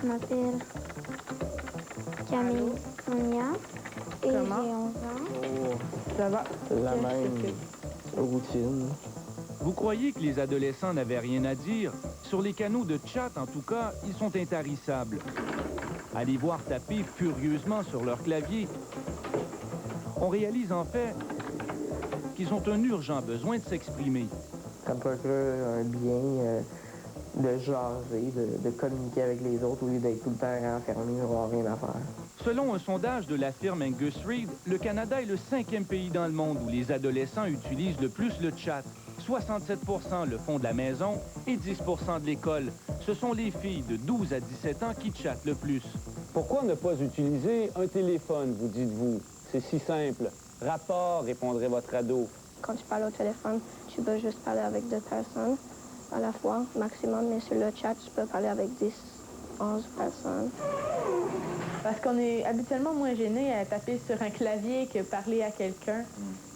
Je m'appelle Camille Sonia et j'ai 11 ans. Oh, Ça va. la même routine. Vous croyez que les adolescents n'avaient rien à dire? Sur les canaux de chat, en tout cas, ils sont intarissables. Allez voir taper furieusement sur leur clavier. On réalise en fait qu'ils ont un urgent besoin de s'exprimer. Ça me procure un bien de jaser, de communiquer avec les autres au lieu d'être tout le temps renfermé, d'avoir rien à faire. Selon un sondage de la firme Angus Reid, le Canada est le 5e pays dans le monde où les adolescents utilisent le plus le chat. 67 % le font de la maison et 10 % de l'école. Ce sont les filles de 12 à 17 ans qui chattent le plus. Pourquoi ne pas utiliser un téléphone, vous dites-vous? C'est si simple. Rapport, répondrait votre ado. Quand tu parles au téléphone, tu peux juste parler avec 2 personnes à la fois, maximum, mais sur le chat, tu peux parler avec 10, 11 personnes. Parce qu'on est habituellement moins gêné à taper sur un clavier que parler à quelqu'un.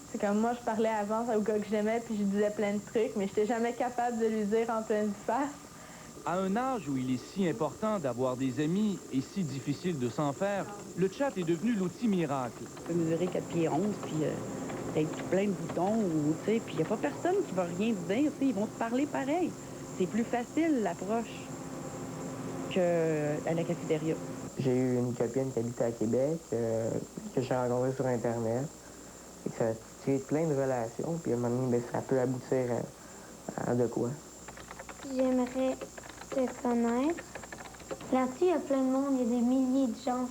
C'est comme moi, je parlais avant au gars que j'aimais, puis je disais plein de trucs, mais je n'étais jamais capable de lui dire en pleine face. À un âge où il est si important d'avoir des amis et si difficile de s'en faire, le chat est devenu l'outil miracle. Tu peux mesurer 4 pieds 11, puis être tout plein de boutons, ou, tu sais, puis il n'y a pas personne qui va rien te dire, tu sais, ils vont te parler pareil. C'est plus facile, l'approche, qu'à la cafétéria. J'ai eu une copine qui habitait à Québec, que j'ai rencontrée sur Internet. Et que ça a créé plein de relations, puis à un moment donné, bien, ça peut aboutir à de quoi. J'aimerais te connaître. Là-dessus, il y a plein de monde, il y a des milliers de gens.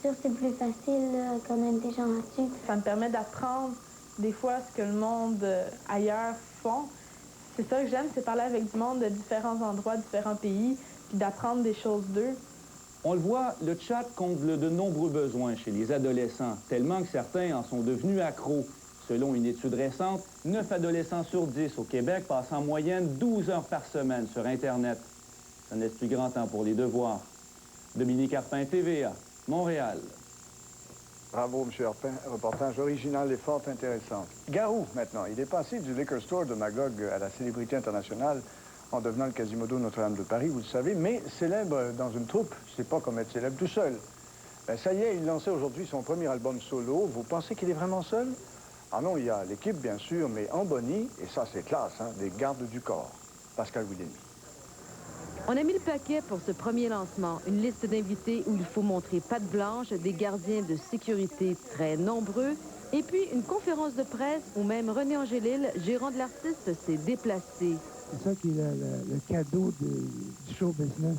Que c'est plus facile là, connaître des gens là-dessus. Ça me permet d'apprendre des fois ce que le monde ailleurs font. C'est ça que j'aime, c'est parler avec du monde de différents endroits, différents pays, puis d'apprendre des choses d'eux. On le voit, le chat comble de nombreux besoins chez les adolescents, tellement que certains en sont devenus accros. Selon une étude récente, 9 adolescents sur 10 au Québec passent en moyenne 12 heures par semaine sur Internet. Ça ne laisse plus grand temps pour les devoirs. Dominique Arpin, TVA, Montréal. Bravo, M. Arpin. Reportage original et fort intéressant. Garou, maintenant. Il est passé du liquor store de Magog à la célébrité internationale en devenant le Quasimodo Notre-Dame de Paris, vous le savez, mais célèbre dans une troupe. C'est pas comme être célèbre tout seul. Ben, ça y est, il lançait aujourd'hui son premier album solo. Vous pensez qu'il est vraiment seul? Ah non, il y a l'équipe, bien sûr, mais en bonnie, et ça, c'est classe, hein, des gardes du corps. Pascal Wilhelmy. On a mis le paquet pour ce premier lancement. Une liste d'invités où il faut montrer patte blanche, des gardiens de sécurité très nombreux, et puis une conférence de presse où même René Angélil, gérant de l'artiste, s'est déplacé. C'est ça qui est le cadeau du show business.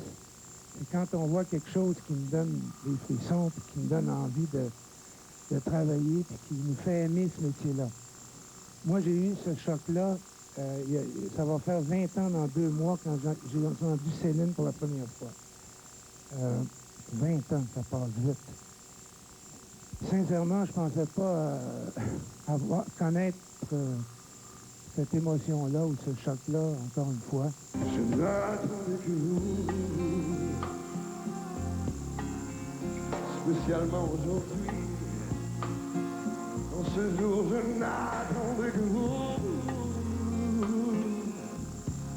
C'est quand on voit quelque chose qui nous donne des frissons, puis qui nous donne envie de travailler, puis qui nous fait aimer ce métier-là. Moi, j'ai eu ce choc-là, ça va faire 20 ans dans 2 mois quand j'ai entendu Céline pour la première fois. 20 ans, ça passe vite. Sincèrement, je pensais pas connaître cette émotion-là ou ce choc-là, encore une fois. Je n'attendais que vous, spécialement aujourd'hui. En ce jour, je n'attendais que vous.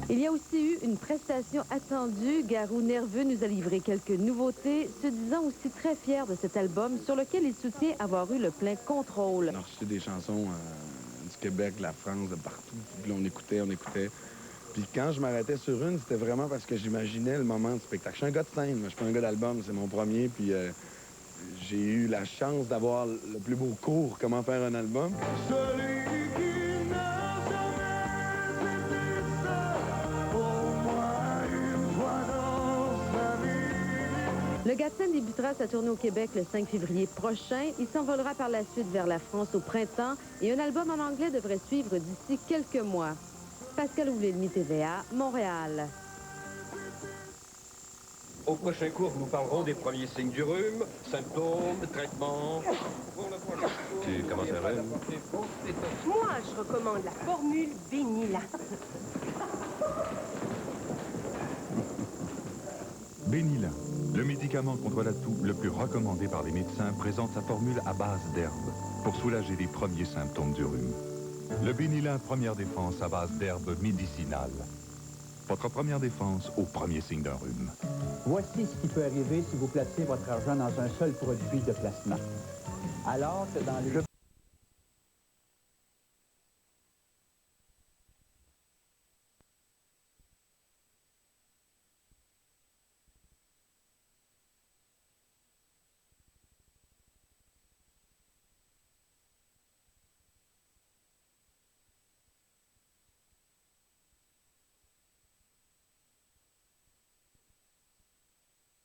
Il y a aussi eu une prestation attendue. Garou Nerveux nous a livré quelques nouveautés, se disant aussi très fier de cet album sur lequel il soutient avoir eu le plein contrôle. On a reçu des chansons du Québec, de la France, de partout. Puis là, on écoutait. Puis quand je m'arrêtais sur une, c'était vraiment parce que j'imaginais le moment du spectacle. Je suis un gars de scène, moi, je suis pas un gars d'album, c'est mon premier. Puis j'ai eu la chance d'avoir le plus beau cours, comment faire un album. Le Gatsen débutera sa tournée au Québec le 5 février prochain. Il s'envolera par la suite vers la France au printemps et un album en anglais devrait suivre d'ici quelques mois. Pascal Wilhelmy, TVA, Montréal. Au prochain cours, nous parlerons des premiers signes du rhume, symptômes, traitements. Tu commences un rhume? Moi, je recommande la formule Bénila. Bénila, le médicament contre la toux le plus recommandé par les médecins, présente sa formule à base d'herbes pour soulager les premiers symptômes du rhume. Le Bénila, première défense à base d'herbes médicinales. Votre première défense au premier signe d'un rhume. Voici ce qui peut arriver si vous placez votre argent dans un seul produit de placement. Alors que dans les...